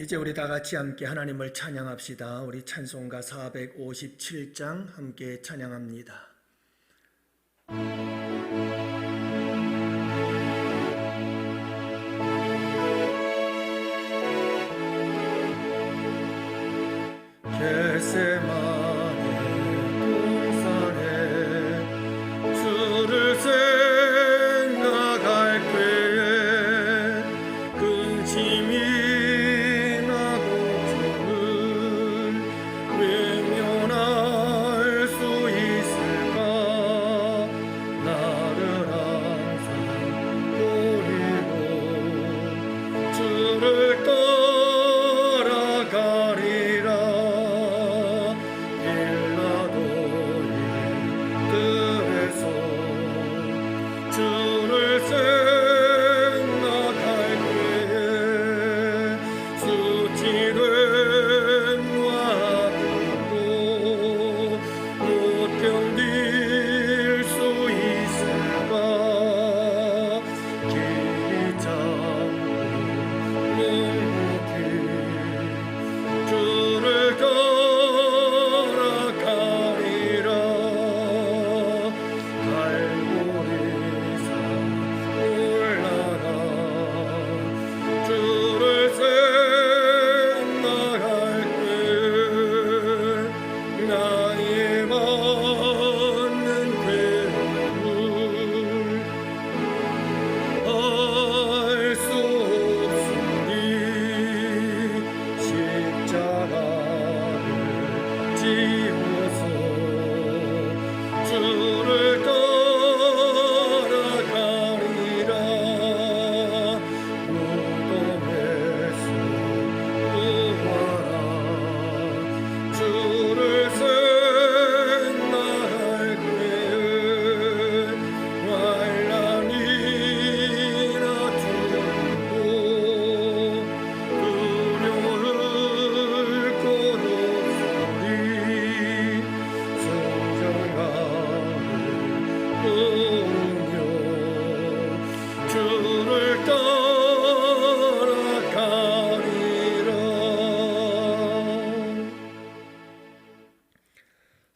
이제 우리 다 같이 함께 하나님을 찬양합시다. 우리 찬송가 457장 함께 찬양합니다. 겟세마네 동산에 주를 생각할 때에 근심이 나고 주를 외면할 수 있을까? 나를 항상 버리고 주를 따라가리라. 주를 생각할 때에 수치된 와도 못 견딜 수 있을까? 길이 참고 묵묵히 주를 따라가리라. 주를 생각할 때 나의 많은 괴로움을 알 수 없으니 십자가를 지어서 주를 따라가리라. 주를 생각할 때에 환난이나 두고 두려울 것 없으리. 성경가를 보며 주를 따라가리라.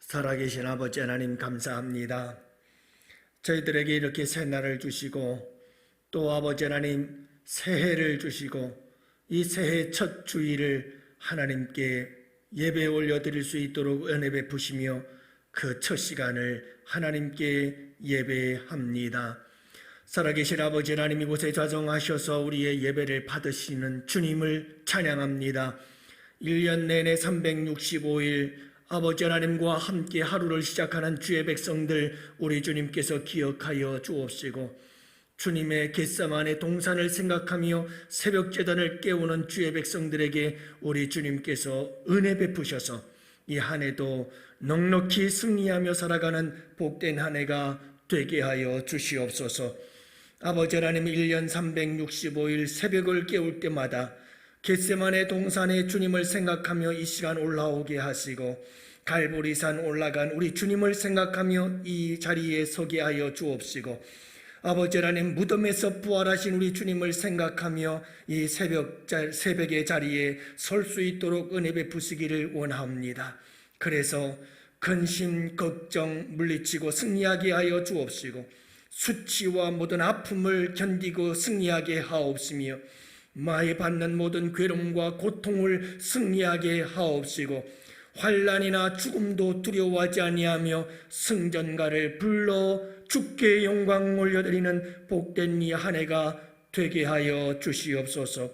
살아계신 아버지 하나님 감사합니다. 저희들에게 이렇게 새날을 주시고 또 아버지 하나님 새해를 주시고 이 새해 첫 주일을 하나님께 예배에 올려드릴 수 있도록 은혜 베푸시며 그 첫 시간을 하나님께 예배합니다. 살아계신 아버지 하나님, 이곳에 좌정하셔서 우리의 예배를 받으시는 주님을 찬양합니다. 1년 내내 365일 아버지 하나님과 함께 하루를 시작하는 주의 백성들 우리 주님께서 기억하여 주옵시고, 주님의 겟세마네 동산을 생각하며 새벽 제단을 깨우는 주의 백성들에게 우리 주님께서 은혜 베푸셔서 이 한 해도 넉넉히 승리하며 살아가는 복된 한 해가 되게 하여 주시옵소서. 아버지 하나님, 1년 365일 새벽을 깨울 때마다 겟세마네 동산에 주님을 생각하며 이 시간 올라오게 하시고, 갈보리산 올라간 우리 주님을 생각하며 이 자리에 서게 하여 주옵시고, 아버지 하나님, 무덤에서 부활하신 우리 주님을 생각하며 이 새벽의 자리에 설 수 있도록 은혜 베푸시기를 원합니다. 그래서 근심, 걱정 물리치고 승리하게 하여 주옵시고, 수치와 모든 아픔을 견디고 승리하게 하옵시며, 마에 받는 모든 괴로움과 고통을 승리하게 하옵시고, 환난이나 죽음도 두려워하지 아니하며 승전가를 불러 주께 영광 올려드리는 복된 이 한 해가 되게 하여 주시옵소서.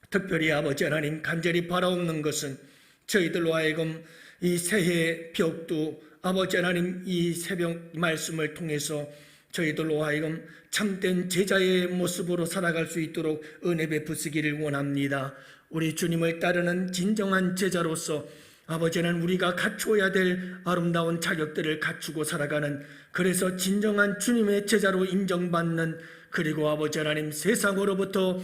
특별히 아버지 하나님, 간절히 바라옵는 것은 저희들로 하여금 이 새해 벽두 아버지 하나님 이 새벽 말씀을 통해서 저희들로 하여금 참된 제자의 모습으로 살아갈 수 있도록 은혜 베푸시기를 원합니다. 우리 주님을 따르는 진정한 제자로서 아버지는 우리가 갖추어야 될 아름다운 자격들을 갖추고 살아가는, 그래서 진정한 주님의 제자로 인정받는, 그리고 아버지 하나님 세상으로부터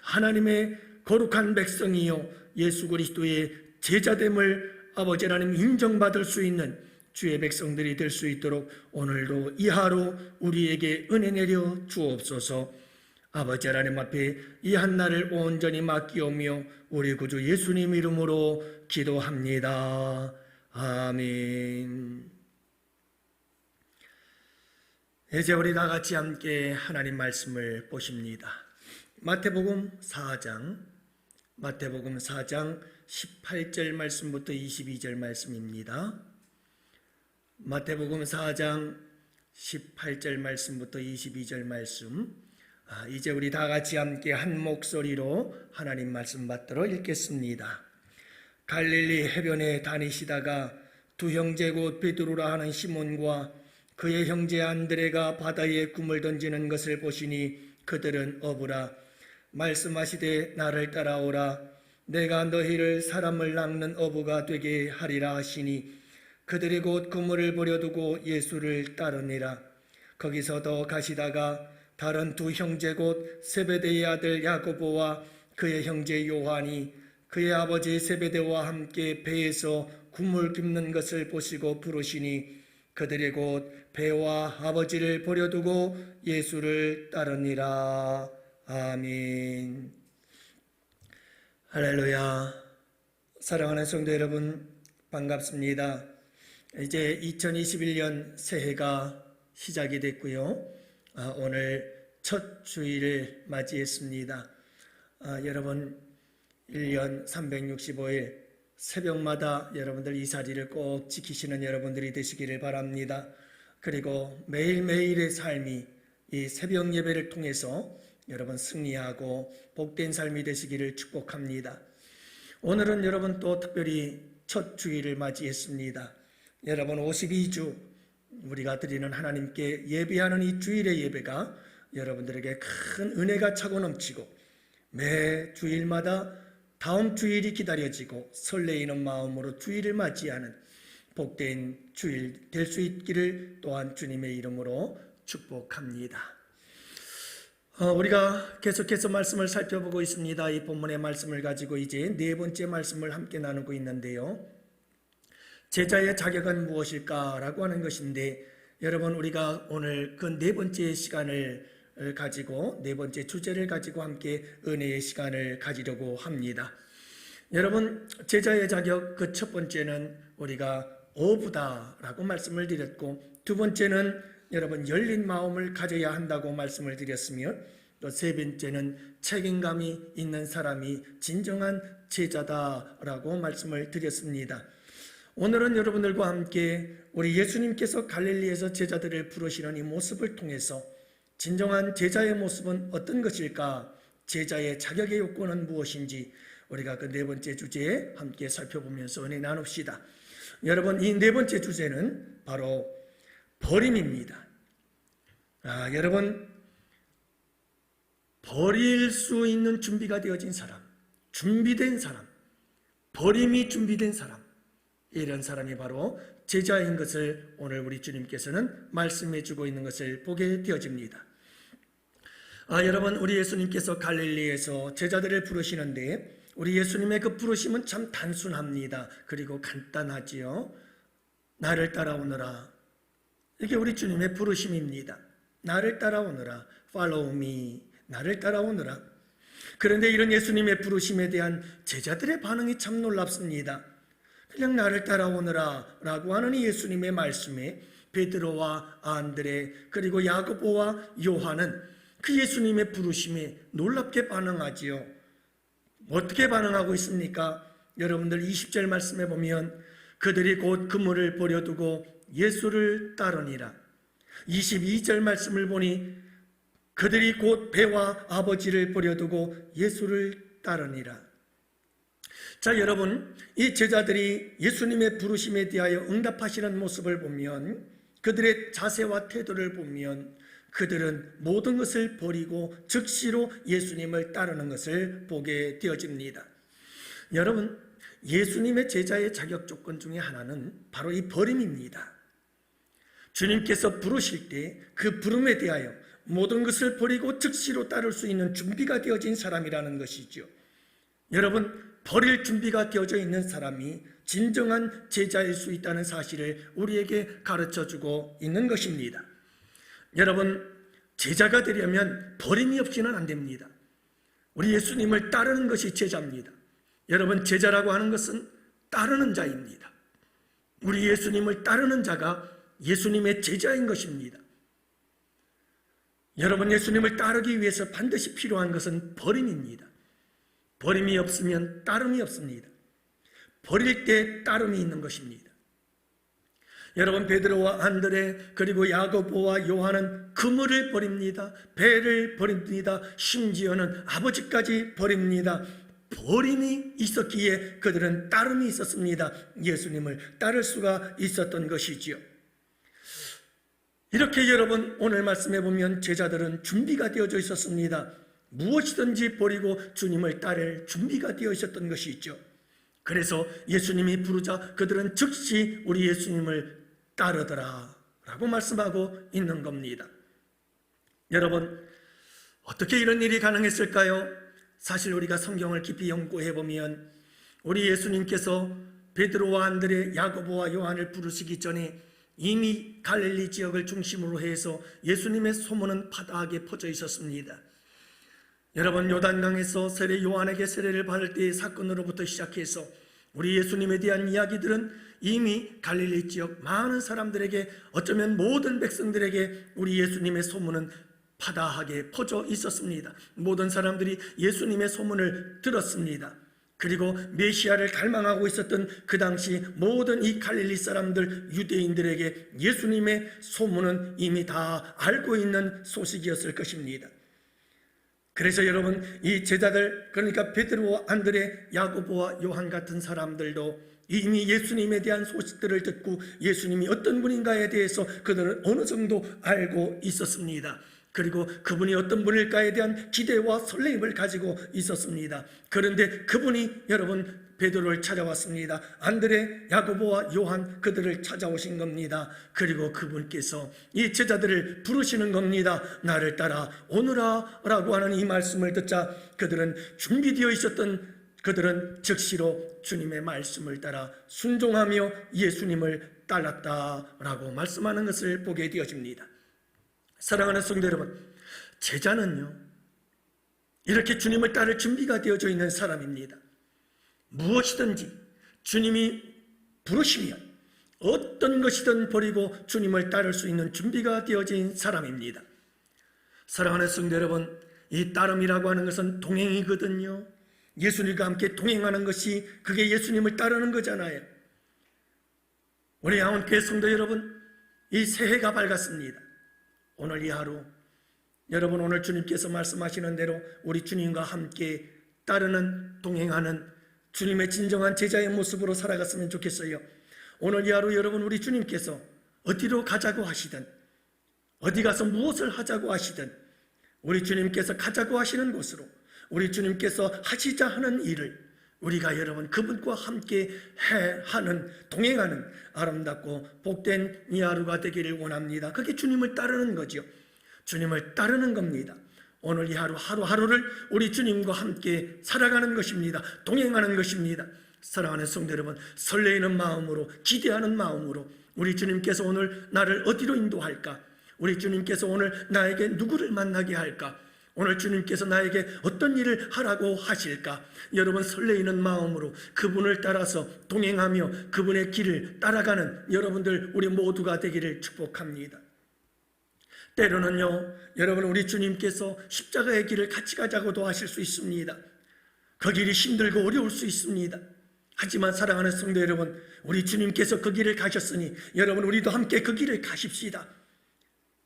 하나님의 거룩한 백성이요 예수 그리스도의 제자됨을 아버지 하나님 인정받을 수 있는 주의 백성들이 될 수 있도록 오늘도 이 하루 우리에게 은혜 내려 주옵소서. 아버지 하나님 앞에 이 한날을 온전히 맡기오며 우리 구주 예수님 이름으로 기도합니다. 아멘. 이제 우리 다 같이 함께 하나님 말씀을 보십니다. 마태복음 4장 18절 말씀부터 22절 말씀입니다. 마태복음 4장 18절 말씀부터 22절 말씀, 이제 우리 다 같이 함께 한 목소리로 하나님 말씀 받들어 읽겠습니다. 갈릴리 해변에 다니시다가 두 형제 곧 베드로라 하는 시몬과 그의 형제 안드레가 바다에 꿈을 던지는 것을 보시니 그들은 어부라. 말씀하시되 나를 따라오라. 내가 너희를 사람을 낚는 어부가 되게 하리라 하시니 그들이 곧 그물을 버려두고 예수를 따르니라. 거기서 더 가시다가 다른 두 형제 곧 세베대의 아들 야고보와 그의 형제 요한이 그의 아버지 세베대와 함께 배에서 그물 깁는 것을 보시고 부르시니 그들이 곧 배와 아버지를 버려두고 예수를 따르니라. 아멘. 할렐루야. 사랑하는 성도 여러분, 반갑습니다. 이제 2021년 새해가 시작이 됐고요. 오늘 첫 주일을 맞이했습니다. 여러분 1년 365일 새벽마다 여러분들 이 자리를 꼭 지키시는 여러분들이 되시기를 바랍니다. 그리고 매일매일의 삶이 이 새벽 예배를 통해서 여러분 승리하고 복된 삶이 되시기를 축복합니다. 오늘은 여러분 또 특별히 첫 주일을 맞이했습니다. 여러분 52주 우리가 드리는 하나님께 예배하는 이 주일의 예배가 여러분들에게 큰 은혜가 차고 넘치고 매 주일마다 다음 주일이 기다려지고 설레이는 마음으로 주일을 맞이하는 복된 주일 될 수 있기를 또한 주님의 이름으로 축복합니다. 우리가 계속해서 말씀을 살펴보고 있습니다. 이 본문의 말씀을 가지고 이제 네 번째 말씀을 함께 나누고 있는데요. 제자의 자격은 무엇일까라고 하는 것인데, 여러분 우리가 오늘 그 네 번째 시간을 가지고 네 번째 주제를 가지고 함께 은혜의 시간을 가지려고 합니다. 여러분 제자의 자격 그 첫 번째는 우리가 어부다라고 말씀을 드렸고, 두 번째는 여러분 열린 마음을 가져야 한다고 말씀을 드렸으며, 또 세 번째는 책임감이 있는 사람이 진정한 제자다라고 말씀을 드렸습니다. 오늘은 여러분들과 함께 우리 예수님께서 갈릴리에서 제자들을 부르시는 이 모습을 통해서 진정한 제자의 모습은 어떤 것일까, 제자의 자격의 요건은 무엇인지 우리가 그 네 번째 주제에 함께 살펴보면서 은혜 나눕시다. 여러분 이 네 번째 주제는 바로 버림입니다. 여러분 버릴 수 있는 준비가 되어진 사람, 준비된 사람, 버림이 준비된 사람, 이런 사람이 바로 제자인 것을 오늘 우리 주님께서는 말씀해 주고 있는 것을 보게 되어집니다. 여러분 우리 예수님께서 갈릴리에서 제자들을 부르시는데 우리 예수님의 그 부르심은 참 단순합니다. 그리고 간단하지요. 나를 따라오너라. 이게 우리 주님의 부르심입니다. 나를 따라오너라. Follow me. 나를 따라오너라. 그런데 이런 예수님의 부르심에 대한 제자들의 반응이 참 놀랍습니다. 그냥 나를 따라오너라 라고 하는 이 예수님의 말씀에 베드로와 안드레 그리고 야고보와 요한은 그 예수님의 부르심에 놀랍게 반응하지요. 어떻게 반응하고 있습니까? 여러분들 20절 말씀에 보면 그들이 곧 그물을 버려두고 예수를 따르니라. 22절 말씀을 보니 그들이 곧 배와 아버지를 버려두고 예수를 따르니라. 자, 여러분 이 제자들이 예수님의 부르심에 대하여 응답하시는 모습을 보면, 그들의 자세와 태도를 보면 그들은 모든 것을 버리고 즉시로 예수님을 따르는 것을 보게 되어집니다. 여러분 예수님의 제자의 자격 조건 중에 하나는 바로 이 버림입니다. 주님께서 부르실 때 그 부름에 대하여 모든 것을 버리고 즉시로 따를 수 있는 준비가 되어진 사람이라는 것이죠. 여러분 버릴 준비가 되어져 있는 사람이 진정한 제자일 수 있다는 사실을 우리에게 가르쳐주고 있는 것입니다. 여러분 제자가 되려면 버림이 없이는 안 됩니다. 우리 예수님을 따르는 것이 제자입니다. 여러분, 제자라고 하는 것은 따르는 자입니다. 우리 예수님을 따르는 자가 예수님의 제자인 것입니다. 여러분, 예수님을 따르기 위해서 반드시 필요한 것은 버림입니다. 버림이 없으면 따름이 없습니다. 버릴 때 따름이 있는 것입니다. 여러분, 베드로와 안드레 그리고 야고보와 요한은 그물을 버립니다. 배를 버립니다. 심지어는 아버지까지 버립니다. 버림이 있었기에 그들은 따름이 있었습니다. 예수님을 따를 수가 있었던 것이지요. 이렇게 여러분, 오늘 말씀해 보면 제자들은 준비가 되어져 있었습니다. 무엇이든지 버리고 주님을 따를 준비가 되어 있었던 것이죠. 그래서 예수님이 부르자 그들은 즉시 우리 예수님을 따르더라 라고 말씀하고 있는 겁니다. 여러분, 어떻게 이런 일이 가능했을까요? 사실 우리가 성경을 깊이 연구해 보면 우리 예수님께서 베드로와 안드레, 야고보와 요한을 부르시기 전에 이미 갈릴리 지역을 중심으로 해서 예수님의 소문은 파다하게 퍼져 있었습니다. 여러분, 요단강에서 세례 요한에게 세례를 받을 때의 사건으로부터 시작해서 우리 예수님에 대한 이야기들은 이미 갈릴리 지역 많은 사람들에게, 어쩌면 모든 백성들에게 우리 예수님의 소문은 파다하게 퍼져 있었습니다. 모든 사람들이 예수님의 소문을 들었습니다. 그리고 메시아를 갈망하고 있었던 그 당시 모든 이 갈릴리 사람들, 유대인들에게 예수님의 소문은 이미 다 알고 있는 소식이었을 것입니다. 그래서 여러분, 이 제자들, 그러니까 베드로와 안드레, 야고보와 요한 같은 사람들도 이미 예수님에 대한 소식들을 듣고 예수님이 어떤 분인가에 대해서 그들은 어느 정도 알고 있었습니다. 그리고 그분이 어떤 분일까에 대한 기대와 설렘을 가지고 있었습니다. 그런데 그분이 여러분 베드로를 찾아왔습니다. 안드레, 야고보와 요한, 그들을 찾아오신 겁니다. 그리고 그분께서 이 제자들을 부르시는 겁니다. 나를 따라 오너라 라고 하는 이 말씀을 듣자 그들은 준비되어 있었던 그들은 즉시로 주님의 말씀을 따라 순종하며 예수님을 따랐다라고 말씀하는 것을 보게 되어집니다. 사랑하는 성도 여러분, 제자는요, 이렇게 주님을 따를 준비가 되어져 있는 사람입니다. 무엇이든지 주님이 부르시면 어떤 것이든 버리고 주님을 따를 수 있는 준비가 되어진 사람입니다. 사랑하는 성도 여러분, 이 따름이라고 하는 것은 동행이거든요. 예수님과 함께 동행하는 것이 그게 예수님을 따르는 거잖아요. 우리 양원교회 성도 여러분, 이 새해가 밝았습니다. 오늘 이 하루, 여러분 오늘 주님께서 말씀하시는 대로 우리 주님과 함께 따르는, 동행하는 주님의 진정한 제자의 모습으로 살아갔으면 좋겠어요. 오늘 이 하루 여러분, 우리 주님께서 어디로 가자고 하시든, 어디 가서 무엇을 하자고 하시든, 우리 주님께서 가자고 하시는 곳으로, 우리 주님께서 하시자 하는 일을 우리가 여러분 그분과 함께 하는, 동행하는 아름답고 복된 이 하루가 되기를 원합니다. 그게 주님을 따르는 거죠. 주님을 따르는 겁니다. 오늘 이 하루, 하루하루를 우리 주님과 함께 살아가는 것입니다. 동행하는 것입니다. 사랑하는 성도 여러분, 설레이는 마음으로, 기대하는 마음으로 우리 주님께서 오늘 나를 어디로 인도할까? 우리 주님께서 오늘 나에게 누구를 만나게 할까? 오늘 주님께서 나에게 어떤 일을 하라고 하실까? 여러분 설레이는 마음으로 그분을 따라서 동행하며 그분의 길을 따라가는 여러분들 우리 모두가 되기를 축복합니다. 때로는요, 여러분 우리 주님께서 십자가의 길을 같이 가자고도 하실 수 있습니다. 그 길이 힘들고 어려울 수 있습니다. 하지만 사랑하는 성도 여러분, 우리 주님께서 그 길을 가셨으니 여러분 우리도 함께 그 길을 가십시다.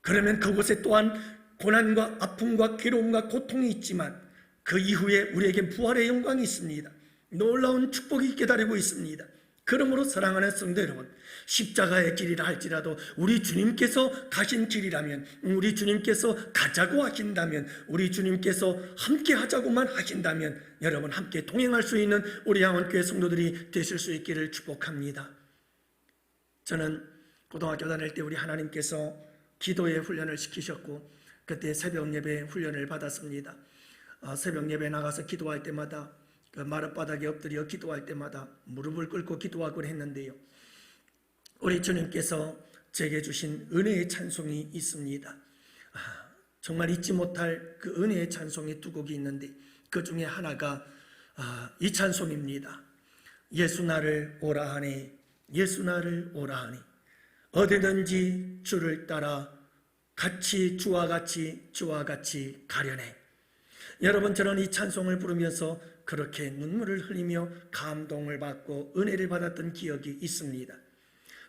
그러면 그곳에 또한 고난과 아픔과 괴로움과 고통이 있지만 그 이후에 우리에게 부활의 영광이 있습니다. 놀라운 축복이 기다리고 있습니다. 그러므로 사랑하는 성도 여러분, 십자가의 길이라 할지라도 우리 주님께서 가신 길이라면, 우리 주님께서 가자고 하신다면, 우리 주님께서 함께 하자고만 하신다면 여러분 함께 동행할 수 있는 우리 양원교회 성도들이 되실 수 있기를 축복합니다. 저는 고등학교 다닐 때 우리 하나님께서 기도의 훈련을 시키셨고 그때 새벽 예배 훈련을 받았습니다. 새벽 예배 나가서 기도할 때마다 그 마룻바닥에 엎드려 기도할 때마다 무릎을 꿇고 기도하곤 했는데요, 우리 주님께서 제게 주신 은혜의 찬송이 있습니다. 정말 잊지 못할 그 은혜의 찬송이 두 곡이 있는데 그 중에 하나가 이 찬송입니다. 예수 나를 오라 하니 예수 나를 오라 하니 어디든지 주를 따라 같이 주와 같이 가려네. 여러분, 저는 이 찬송을 부르면서 그렇게 눈물을 흘리며 감동을 받고 은혜를 받았던 기억이 있습니다.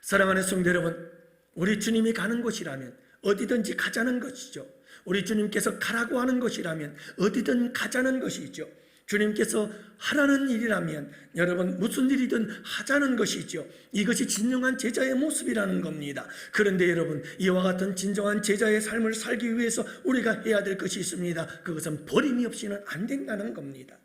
사랑하는 성도 여러분, 우리 주님이 가는 곳이라면 어디든지 가자는 것이죠. 우리 주님께서 가라고 하는 것이라면 어디든 가자는 것이죠. 주님께서 하라는 일이라면 여러분 무슨 일이든 하자는 것이죠. 이것이 진정한 제자의 모습이라는 겁니다. 그런데 여러분, 이와 같은 진정한 제자의 삶을 살기 위해서 우리가 해야 될 것이 있습니다. 그것은 버림이 없이는 안 된다는 겁니다.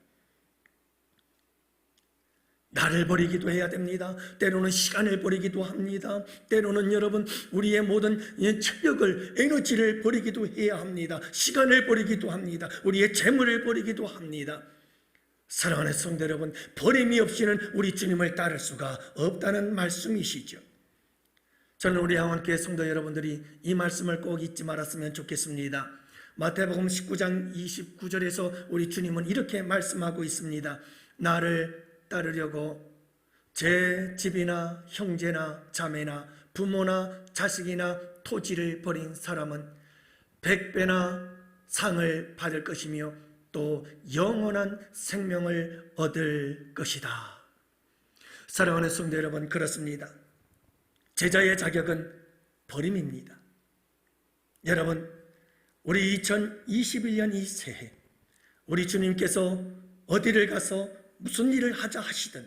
나를 버리기도 해야 됩니다. 때로는 시간을 버리기도 합니다. 때로는 여러분 우리의 모든 체력을, 에너지를 버리기도 해야 합니다. 시간을 버리기도 합니다. 우리의 재물을 버리기도 합니다. 사랑하는 성도 여러분, 버림이 없이는 우리 주님을 따를 수가 없다는 말씀이시죠. 저는 우리 향원교회 성도 여러분들이 이 말씀을 꼭 잊지 말았으면 좋겠습니다. 마태복음 19장 29절에서 우리 주님은 이렇게 말씀하고 있습니다. 나를 따르려고 제 집이나 형제나 자매나 부모나 자식이나 토지를 버린 사람은 100배나 상을 받을 것이며 또 영원한 생명을 얻을 것이다. 사랑하는 성도 여러분, 그렇습니다. 제자의 자격은 버림입니다. 여러분, 우리 2021년 이 새해 우리 주님께서 어디를 가서 무슨 일을 하자 하시든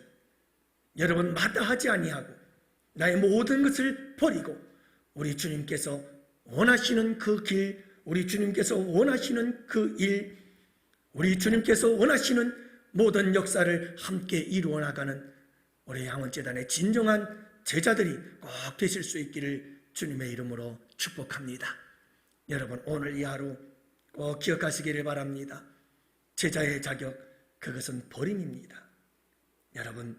여러분 마다하지 아니하고 나의 모든 것을 버리고 우리 주님께서 원하시는 그 길, 우리 주님께서 원하시는 그 일, 우리 주님께서 원하시는 모든 역사를 함께 이루어 나가는 우리 향원재단의 진정한 제자들이 꼭 되실 수 있기를 주님의 이름으로 축복합니다. 여러분, 오늘 이 하루 꼭 기억하시기를 바랍니다. 제자의 자격, 그것은 버림입니다. 여러분,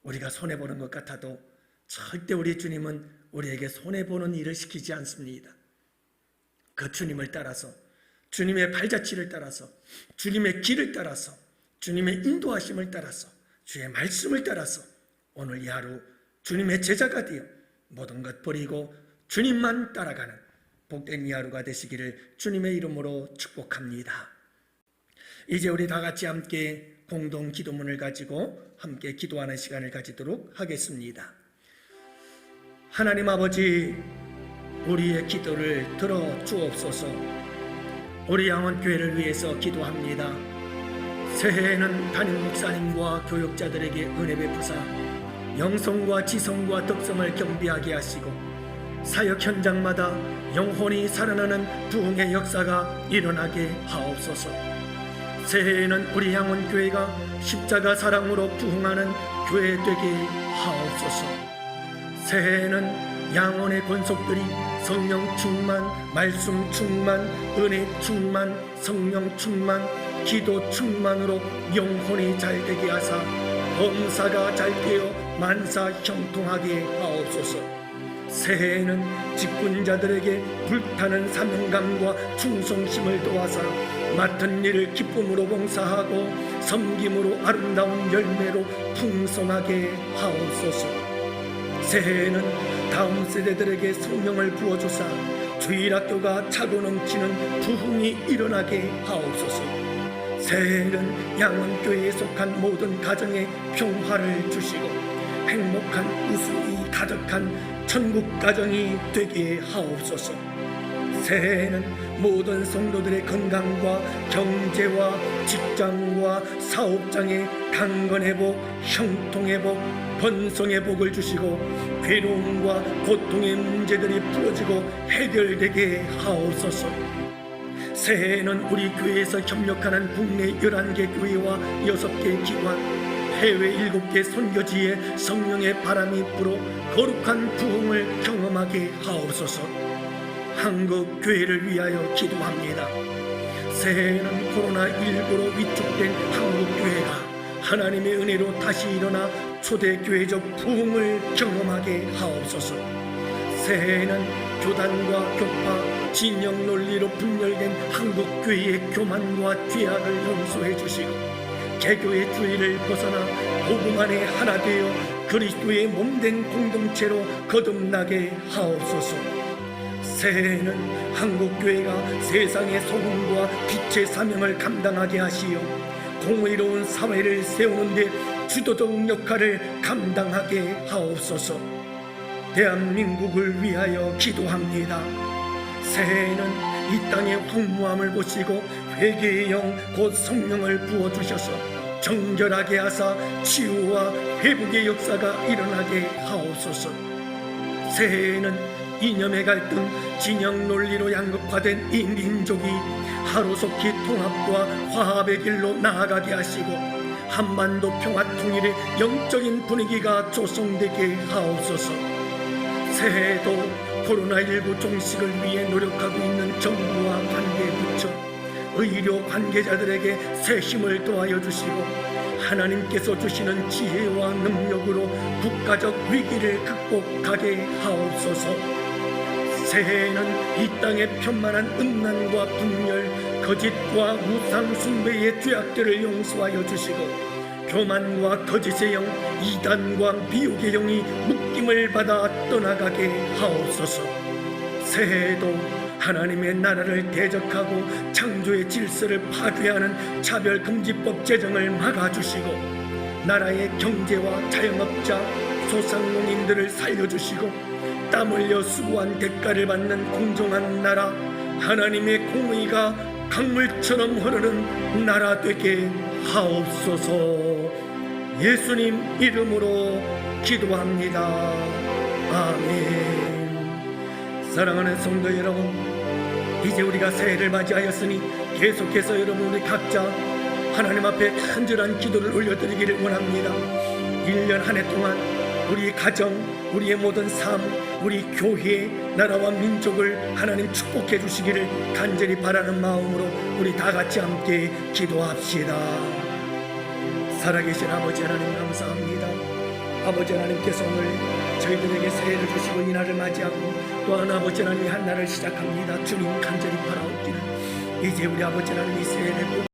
우리가 손해보는 것 같아도 절대 우리 주님은 우리에게 손해보는 일을 시키지 않습니다. 그 주님을 따라서, 주님의 발자취를 따라서, 주님의 길을 따라서, 주님의 인도하심을 따라서, 주의 말씀을 따라서 오늘 이 하루 주님의 제자가 되어 모든 것 버리고 주님만 따라가는 복된 이 하루가 되시기를 주님의 이름으로 축복합니다. 이제 우리 다 같이 함께 공동 기도문을 가지고 함께 기도하는 시간을 가지도록 하겠습니다. 하나님 아버지, 우리의 기도를 들어 주옵소서. 우리 양원교회를 위해서 기도합니다. 새해에는 담임 목사님과 교육자들에게 은혜 베푸사 영성과 지성과 덕성을 겸비하게 하시고 사역 현장마다 영혼이 살아나는 부흥의 역사가 일어나게 하옵소서. 새해에는 우리 양원교회가 십자가 사랑으로 부흥하는 교회 되게 하옵소서. 새해에는 양원의 권속들이 성령 충만, 말씀 충만, 은혜 충만, 성령 충만, 기도 충만으로 영혼이 잘되게 하사 범사가 잘되어 만사 형통하게 하옵소서. 새해에는 직분자들에게 불타는 사명감과 충성심을 도와사 맡은 일을 기쁨으로 봉사하고 섬김으로 아름다운 열매로 풍성하게 하옵소서. 새해에는 다음 세대들에게 성령을 부어주사 주일학교가 차고 넘치는 부흥이 일어나게 하옵소서. 새해에는 양원교회에 속한 모든 가정에 평화를 주시고 행복한 웃음이 가득한 천국 가정이 되게 하옵소서. 새해에는 모든 성도들의 건강과 경제와 직장과 사업장의 강건회복, 형통회복, 번성회복을 주시고 괴로움과 고통의 문제들이 풀어지고 해결되게 하옵소서. 새해에는 우리 교회에서 협력하는 국내 11개 교회와 6개 기관, 해외 7개 선교지에 성령의 바람이 불어 거룩한 부흥을 경험하게 하옵소서. 한국 교회를 위하여 기도합니다. 새해에는 코로나19로 위축된 한국 교회가 하나님의 은혜로 다시 일어나 초대교회적 부흥을 경험하게 하옵소서. 새해에는 교단과 교파, 진영 논리로 분열된 한국교회의 교만과 죄악을 용서해 주시고 개교의 주의를 벗어나 복음 안에 하나 되어 그리스도의 몸된 공동체로 거듭나게 하옵소서. 새해에는 한국교회가 세상의 소금과 빛의 사명을 감당하게 하시어 공의로운 사회를 세우는 데 주도적 역할을 감당하게 하옵소서. 대한민국을 위하여 기도합니다. 새해에는 이 땅의 황무함을 보시고 회개의 영 곧 성령을 부어주셔서 정결하게 하사 치유와 회복의 역사가 일어나게 하옵소서. 새해에는 이념의 갈등, 진영 논리로 양극화된 이 민족이 하루속히 통합과 화합의 길로 나아가게 하시고 한반도 평화 통일의 영적인 분위기가 조성되게 하옵소서. 새해에도 코로나19 종식을 위해 노력하고 있는 정부와 관계부처, 의료 관계자들에게 새 힘을 더하여 주시고 하나님께서 주시는 지혜와 능력으로 국가적 위기를 극복하게 하옵소서. 새해에는 이 땅의 편만한 음란과 분열, 거짓과 우상 숭배의 죄악들을 용서하여 주시고 교만과 거짓의 영, 이단과 미혹의 영이 묶임을 받아 떠나가게 하옵소서. 새해에도 하나님의 나라를 대적하고 창조의 질서를 파괴하는 차별금지법 제정을 막아주시고 나라의 경제와 자영업자, 소상공인들을 살려주시고 땀 흘려 수고한 대가를 받는 공정한 나라, 하나님의 공의가 강물처럼 흐르는 나라 되게 하옵소서. 예수님 이름으로 기도합니다. 아멘. 사랑하는 성도 여러분, 이제 우리가 새해를 맞이하였으니 계속해서 여러분 우리 각자 하나님 앞에 간절한 기도를 올려드리기를 원합니다. 1년 한 해 동안 우리 가정, 우리의 모든 삶, 우리 교회, 나라와 민족을 하나님 축복해 주시기를 간절히 바라는 마음으로 우리 다 같이 함께 기도합시다. 살아계신 아버지 하나님 감사합니다. 아버지 하나님께서 오늘 저희들에게 새해를 주시고 이 날을 맞이하고 또한 아버지 하나님이 한 날을 시작합니다. 주님 간절히 바라옵기는 이제 우리 아버지 하나님 이 새해를